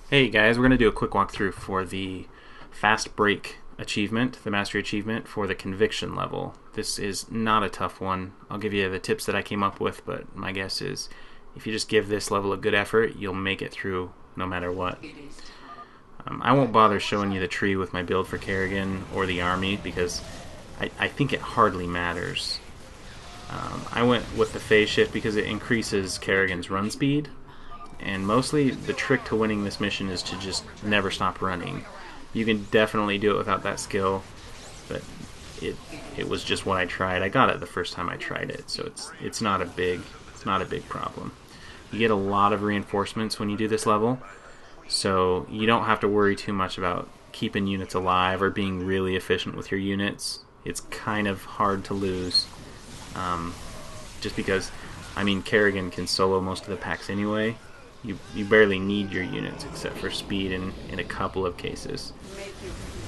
Hey guys, we're going to do a quick walkthrough for the Fast Break achievement, the Mastery achievement for the Conviction level. This is not a tough one. I'll give you the tips that I came up with, but my guess is if you just give this level a good effort, you'll make it through no matter what. I won't bother showing you the tree with my build for Kerrigan or the army because I think it hardly matters. I went with the phase shift because it increases Kerrigan's run speed, and mostly the trick to winning this mission is to just never stop running. You can definitely do it without that skill, but it was just what I tried. I got it the first time I tried it, so it's not a big problem. You get a lot of reinforcements when you do this level, so you don't have to worry too much about keeping units alive or being really efficient with your units. It's kind of hard to lose, just because, I mean, Kerrigan can solo most of the packs anyway. You barely need your units except for speed in a couple of cases.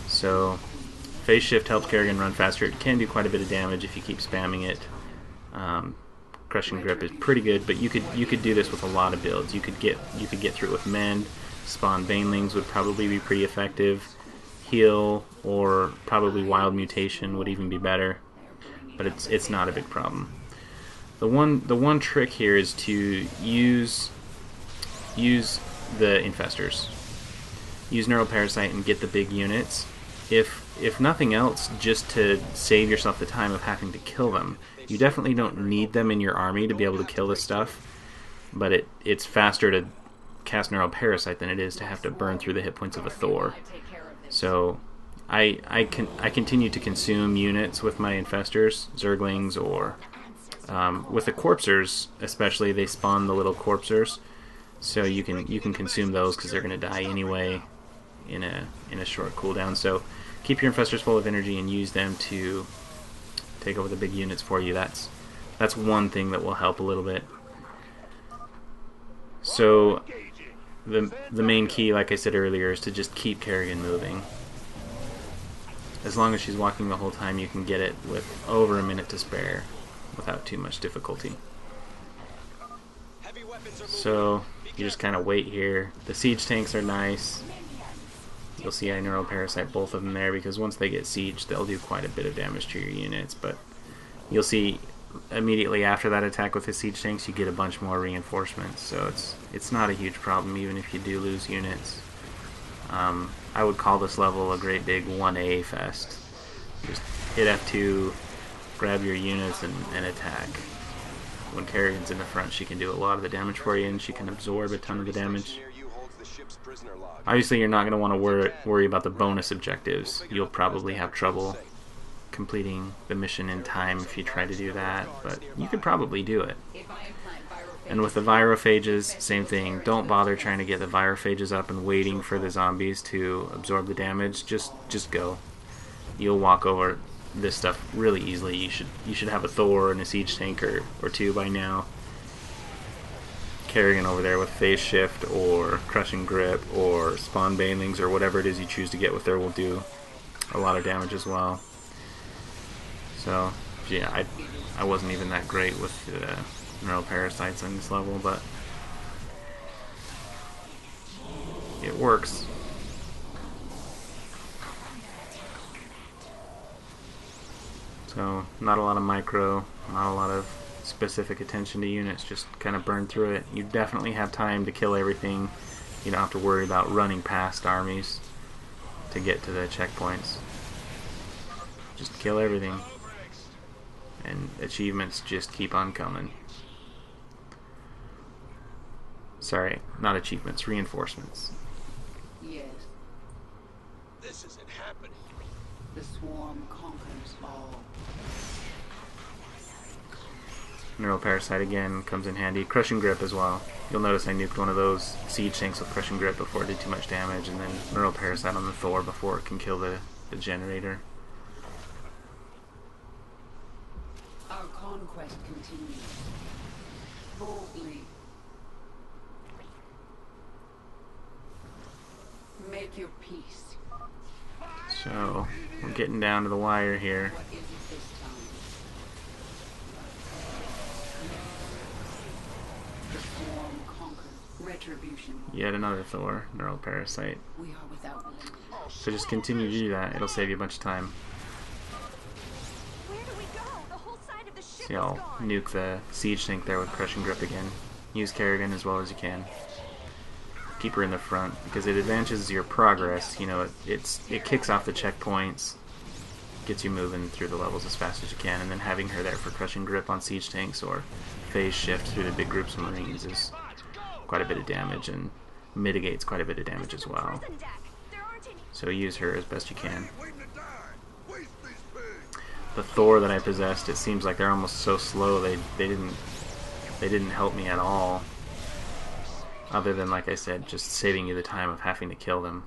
So phase shift helps Kerrigan run faster. It can do quite a bit of damage if you keep spamming it. Crushing grip is pretty good, but you could do this with a lot of builds. You could get through it with Mend. Spawn Banelings would probably be pretty effective. Heal or probably Wild Mutation would even be better, but it's not a big problem. The one trick here is to use the infestors. Use Neuroparasite and get the big units. If nothing else, just to save yourself the time of having to kill them. You definitely don't need them in your army to be able to kill this stuff, but it's faster to cast Neuroparasite than it is to have to burn through the hit points of a Thor. So I continue to consume units with my infestors, Zerglings, or with the Corpsers especially. They spawn the little Corpsers, so you can consume those because they're going to die anyway in a short cooldown. So keep your infestors full of energy and use them to take over the big units for you. That's one thing that will help a little bit. So the main key, like I said earlier, is to just keep Kerrigan moving. As long as she's walking the whole time, you can get it with over a minute to spare without too much difficulty. So you just kind of wait here. The siege tanks are nice. You'll see I Neuroparasite both of them there because once they get sieged, they'll do quite a bit of damage to your units. But you'll see immediately after that attack with the siege tanks, you get a bunch more reinforcements. So it's not a huge problem even if you do lose units. I would call this level a great big 1A fest. Just hit F2, grab your units, and attack. When Kerrigan's in the front, she can do a lot of the damage for you, and she can absorb a ton of the damage. Obviously, you're not going to want to worry about the bonus objectives. You'll probably have trouble completing the mission in time if you try to do that, but you could probably do it. And with the Virophages, same thing. Don't bother trying to get the Virophages up and waiting for the zombies to absorb the damage. Just go. You'll walk over this stuff really easily. You should have a Thor and a siege tank or two by now. Kerrigan over there with phase shift or crushing grip or spawn banelings or whatever it is you choose to get with her will do a lot of damage as well. So yeah, I wasn't even that great with Neuroparasites on this level, but it works. So not a lot of micro, not a lot of specific attention to units, just kind of burn through it. You definitely have time to kill everything. You don't have to worry about running past armies to get to the checkpoints. Just kill everything. And achievements just keep on coming. Sorry, not achievements, reinforcements. Yes. This isn't happening. The swarm conquers all. Neuroparasite again comes in handy. Crushing grip as well. You'll notice I nuked one of those siege tanks with crushing grip before it did too much damage, and then Neuroparasite on the Thor before it can kill the generator. Our conquest continues. Boldly. Make your peace. So we're getting down to the wire here. What is it this time? The swarm conquers. Retribution. Yet another Thor, Neural Parasite. We are without limit. So just continue to do that, it'll save you a bunch of time. Where do we go? The whole side of the ship See, I'll is gone. nuke the siege tank there with Crushing Grip again. Use Kerrigan as well as you can. Keep her in the front because it advances your progress. You know, it kicks off the checkpoints, gets you moving through the levels as fast as you can, and then having her there for Crushing Grip on siege tanks or phase shift through the big groups of Marines is quite a bit of damage and mitigates quite a bit of damage as well. Prison deck. There aren't any. So use her as best you can. Waiting to die. Waste these pigs. The Thor that I possessed, it seems like they're almost so slow they didn't help me at all. Other than, like I said, just saving you the time of having to kill them.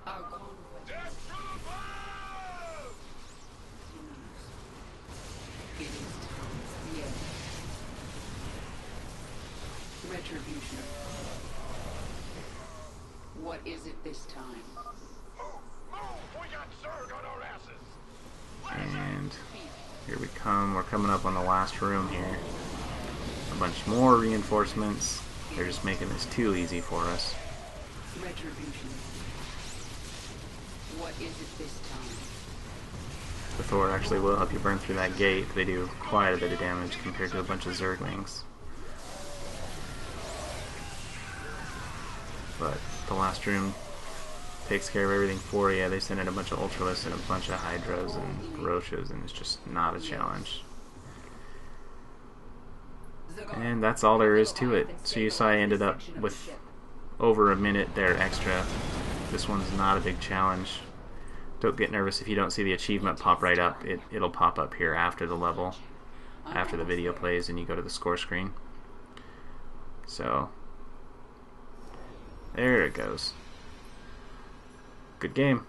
Our conquest. Death from above! It is time. Yes. Retribution. What is it this time? Move! Move! We got Zerg on our asses! And here we come. We're coming up on the last room here. A bunch more reinforcements. They're just making this too easy for us. Retribution. What is it this time? The Thor actually will help you burn through that gate. They do quite a bit of damage compared to a bunch of Zerglings. But the last room takes care of everything for you. They send in a bunch of Ultralists and a bunch of Hydras and Roshas, and it's just not a challenge. And that's all there is to it. So you saw I ended up with over a minute there extra. This one's not a big challenge. Don't get nervous if you don't see the achievement pop right up. It'll pop up here after the level, after the video plays and you go to the score screen. So there it goes. Good game.